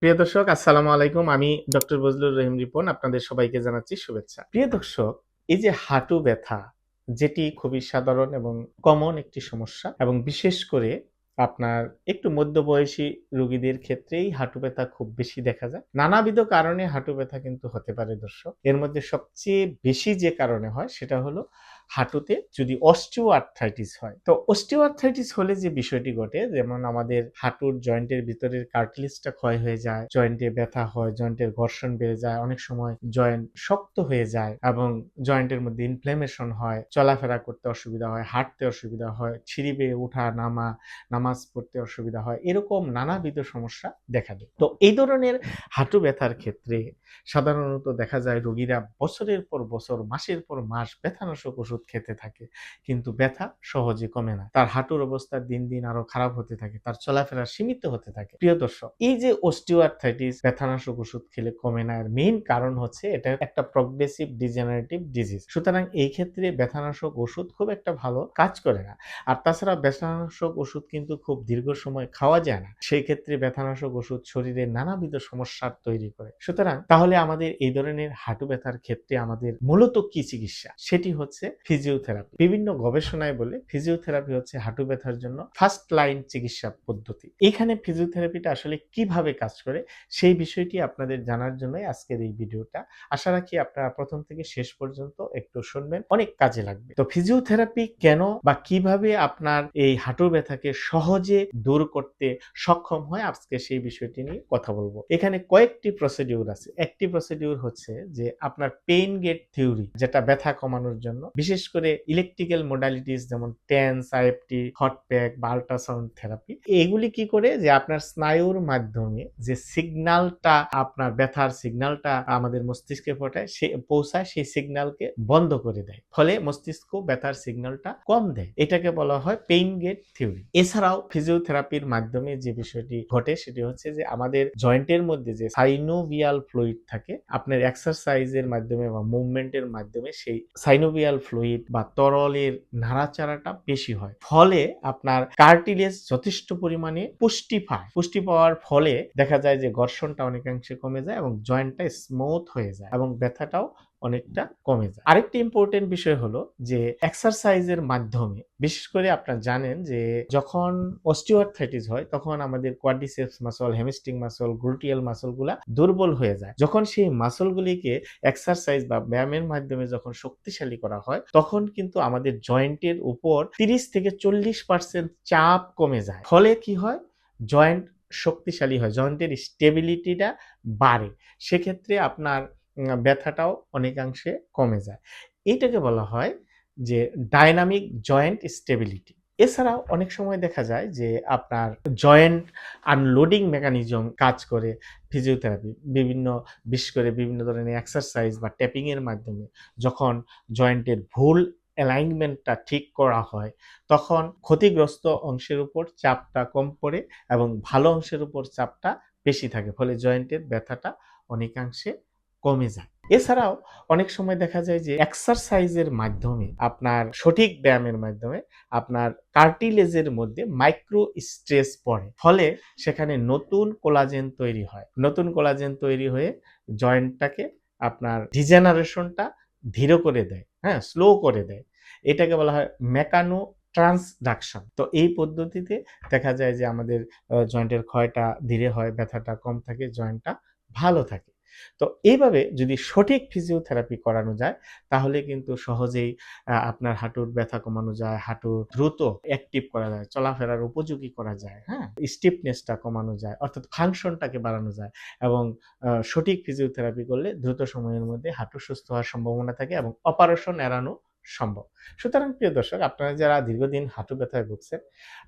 প্রিয় দর্শক, আসসালামু আলাইকুম। আমি ডক্টর বজলুর রহিম রিপন। আপনাদের সবাইকে জানাচ্ছি শুভেচ্ছা। প্রিয় দর্শক, এই যে হাঁটু ব্যথা, যেটি খুবই সাধারণ এবং কমন একটি সমস্যা এবং বিশেষ করে আপনার একটু মধ্যবয়সী রোগীদের ক্ষেত্রেই হাঁটু ব্যথা খুব বেশি দেখা যায়। নানাবিধ কারণে হাঁটু ব্যথা কিন্তু হতে পারে দর্শক। এর মধ্যে সবচেয়ে বেশি যে কারণে হয় সেটা হলো হাঁটুতে যদি অস্টিওআর্থ্রাইটিস হয়। তো অস্টিওআর্থ্রাইটিস হলে যে বিষয়টি ঘটে, যেমন আমাদের হাঁটুর জয়েন্টের ভিতরের কার্টিলেজটা ক্ষয় হয়ে যায়, জয়েন্টে ব্যথা হয়, জয়েন্টের ঘর্ষণ বেড়ে যায়, অনেক সময় জয়েন্ট শক্ত হয়ে যায় এবং জয়েন্টের মধ্যে ইনফ্ল্যামেশন হয়, চলাফেরা করতে অসুবিধা হয়, হাঁটতে অসুবিধা হয়, সিঁড়ি বেয়ে ওঠা নামা, নামাজ পড়তে অসুবিধা হয়, এরকম নানাবিধ সমস্যা দেখা দেয়। তো এই ধরনের হাঁটু ব্যথার ক্ষেত্রে সাধারণত দেখা যায় রোগীরা বছরের পর বছর, মাসের পর মাস ব্যথানাশক ওষুধ খেতে থাকে, কিন্তু ব্যথা সহজে কমে না। তার হাঁটুর অবস্থা দিন দিন আরো খারাপ হতে থাকে, তার চলাফেরা সীমিত হতে থাকে। প্রিয় দর্শক, এই যে অস্টিওআর্থ্রাইটিস ব্যথানাশক ওষুধ খেলে কমে না, এর মেইন কারণ হচ্ছে এটা একটা প্রগ্রেসিভ ডিজেনারেটিভ ডিজিজ। সুতরাং এই ক্ষেত্রে ব্যথানাশক ওষুধ খুব একটা ভালো কাজ করে না। আর তাছাড়া ব্যথানাশক ওষুধ কিন্তু খুব দীর্ঘ সময় খাওয়া যায় না। সেই ক্ষেত্রে ব্যথানাশক ওষুধ শরীরে নানাবিধ সমস্যার তৈরি করে। সুতরাং তাহলে আমাদের এই ধরনের হাঁটু ব্যথার ক্ষেত্রে আমাদের মূলত কি চিকিৎসা? সেটি হচ্ছে ফিজিওথেরাপি। বিভিন্ন গবেষণায় বলে ফিজিওথেরাপি হচ্ছে হাঁটু ব্যথার জন্য ফার্স্ট লাইন চিকিৎসা পদ্ধতি। এখানে ফিজিওথেরাপিটা আসলে কিভাবে কাজ করে সেই বিষয়টি আপনাদের জানার জন্যই আজকের এই ভিডিওটা। আশা রাখি আপনারা প্রথম থেকে শেষ পর্যন্ত একটু শুনবেন, অনেক কাজে লাগবে। তো ফিজিওথেরাপি কেন বা কিভাবে আপনার এই হাঁটু ব্যথাকে সহজে দূর করতে সক্ষম হয়, আজকে সেই বিষয়টি নিয়ে কথা বলবো। এখানে কয়েকটি প্রসিডিউর আছে। একটি প্রসিডিউর হচ্ছে যে আপনার পেইন গেট থিওরি, যেটা ব্যথা কমানোর জন্য বিশেষ করে ইলেকট্রিক্যাল মডালিটিস যেমন টেন্স, আইএফটি, হট প্যাক বা আল্ট্রাসাউন্ড থেরাপি, এগুলি কি করে যে আপনার স্নায়ুর মাধ্যমে যে সিগন্যালটা, আপনার ব্যথার সিগন্যালটা আমাদের মস্তিষ্কে পৌঁছায়, সেই সিগন্যালকে বন্ধ করে দেয়, ফলে মস্তিষ্ক ব্যথার সিগন্যালটা কম দেয়। এটাকে বলা হয় পেইন গেট থিওরি। এছাড়াও ফিজিওথেরাপির মাধ্যমে যে বিষয়টি ঘটে সেটি হচ্ছে যে আমাদের জয়েন্টের মধ্যে যে সাইনোভিয়াল ফ্লুইড থাকে, আপনার এক্সারসাইজের মাধ্যমে বা মুভমেন্টের মাধ্যমে সেই সাইনোভিয়াল ফ্লুইড বা তরলের নাড়াচাড়াটা বেশি হয়, ফলে আপনার কার্টিলেজ যথেষ্ট পরিমাণে পুষ্টি পায়। পুষ্টি পাওয়ার ফলে দেখা যায় যে ঘর্ষণটা অনেকাংশে কমে যায় এবং জয়েন্টটা স্মুথ হয়ে যায় এবং ব্যথাটাও অনেকটা কমে যায়। আরেকটি ইম্পর্টেন্ট বিষয় হলো যে এক্সারসাইজের মাধ্যমে, বিশেষ করে আপনারা জানেন যে যখন অস্টিওআর্থ্রাইটিস হয় তখন আমাদের quadriceps muscle, hamstring muscle, gluteal মাসলগুলা দুর্বল হয়ে যায়। যখন সেই মাসলগুলিকে এক্সারসাইজ বা ব্যায়ামের মাধ্যমে যখন শক্তিশালী করা হয়, তখন কিন্তু আমাদের জয়েন্টের উপর 30 থেকে 40% চাপ কমে যায়। ফলে কি হয়, জয়েন্ট শক্তিশালী হয়, জয়েন্টের স্টেবিলিটিটা বাড়ে। সেক্ষেত্রে আপনার ব্যথাটাও অনেকাংশে কমে যায়। এইটাকে বলা হয় যে ডায়নামিক জয়েন্ট স্টেবিলিটি। এছাড়াও অনেক সময় দেখা যায় যে আপনার জয়েন্ট আনলোডিং মেকানিজম কাজ করে ফিজিওথেরাপি, বিশেষ করে বিভিন্ন ধরনের এক্সারসাইজ বা ট্যাপিং এর মাধ্যমে যখন জয়েন্টের ভুল অ্যালাইনমেন্টটা ঠিক করা হয়, তখন ক্ষতিগ্রস্ত অংশের উপর চাপটা কম পড়ে এবং ভালো অংশের উপর চাপটা বেশি থাকে, ফলে জয়েন্টের ব্যথাটা অনেকাংশে কমে যায়। এছাড়াও অনেক সময় দেখা যায় যে এক্সারসাইজের মাধ্যমে, আপনার সঠিক ব্যায়ামের মাধ্যমে আপনার কার্টিলেজের মধ্যে মাইক্রো স্ট্রেস পড়ে, ফলে সেখানে নতুন কোলাজেন তৈরি হয়। নতুন কোলাজেন তৈরি হয়ে জয়েন্টটাকে, আপনার ডিজেনারেশনটা ধীর করে দেয়, হ্যাঁ, স্লো করে দেয়। এটাকে বলা হয় মেকানো ট্রান্সডাকশন। তো এই পদ্ধতিতে দেখা যায় যে আমাদের জয়েন্টের ক্ষয়টা ধীরে হয়, ব্যথাটা কম থাকে, জয়েন্টটা ভালো থাকে। তো এইভাবে যদি সঠিক ফিজিওথেরাপি করানো যায়, তাহলে কিন্তু সহজেই আপনার হাঁটুর ব্যথা কমানো যায়, হাঁটু দ্রুত অ্যাক্টিভ করা যায়, চলাফেরার উপযোগী করা যায়, হ্যাঁ? স্টিফনেসটা কমানো যায়, অর্থাৎ ফাংশনটাকে বাড়ানো যায় এবং সঠিক ফিজিওথেরাপি করলে দ্রুত সময়ের মধ্যে হাঁটু সুস্থ হওয়ার সম্ভাবনা থাকে এবং অপারেশন এড়ানো সম্ভব। সুতরাং প্রিয় দর্শক, আপনারা যারা দীর্ঘদিন হাঁটু ব্যথায় ভুগছেন,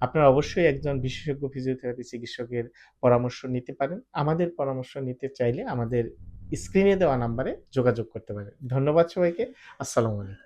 আপনারা অবশ্যই একজন বিশেষজ্ঞ ফিজিওথেরাপি চিকিৎসকের পরামর্শ নিতে পারেন। আমাদের পরামর্শ নিতে চাইলে আমাদের স্ক্রিনে দেওয়া নাম্বারে যোগাযোগ করতে পারেন। ধন্যবাদ সবাইকে। আসসালামু আলাইকুম।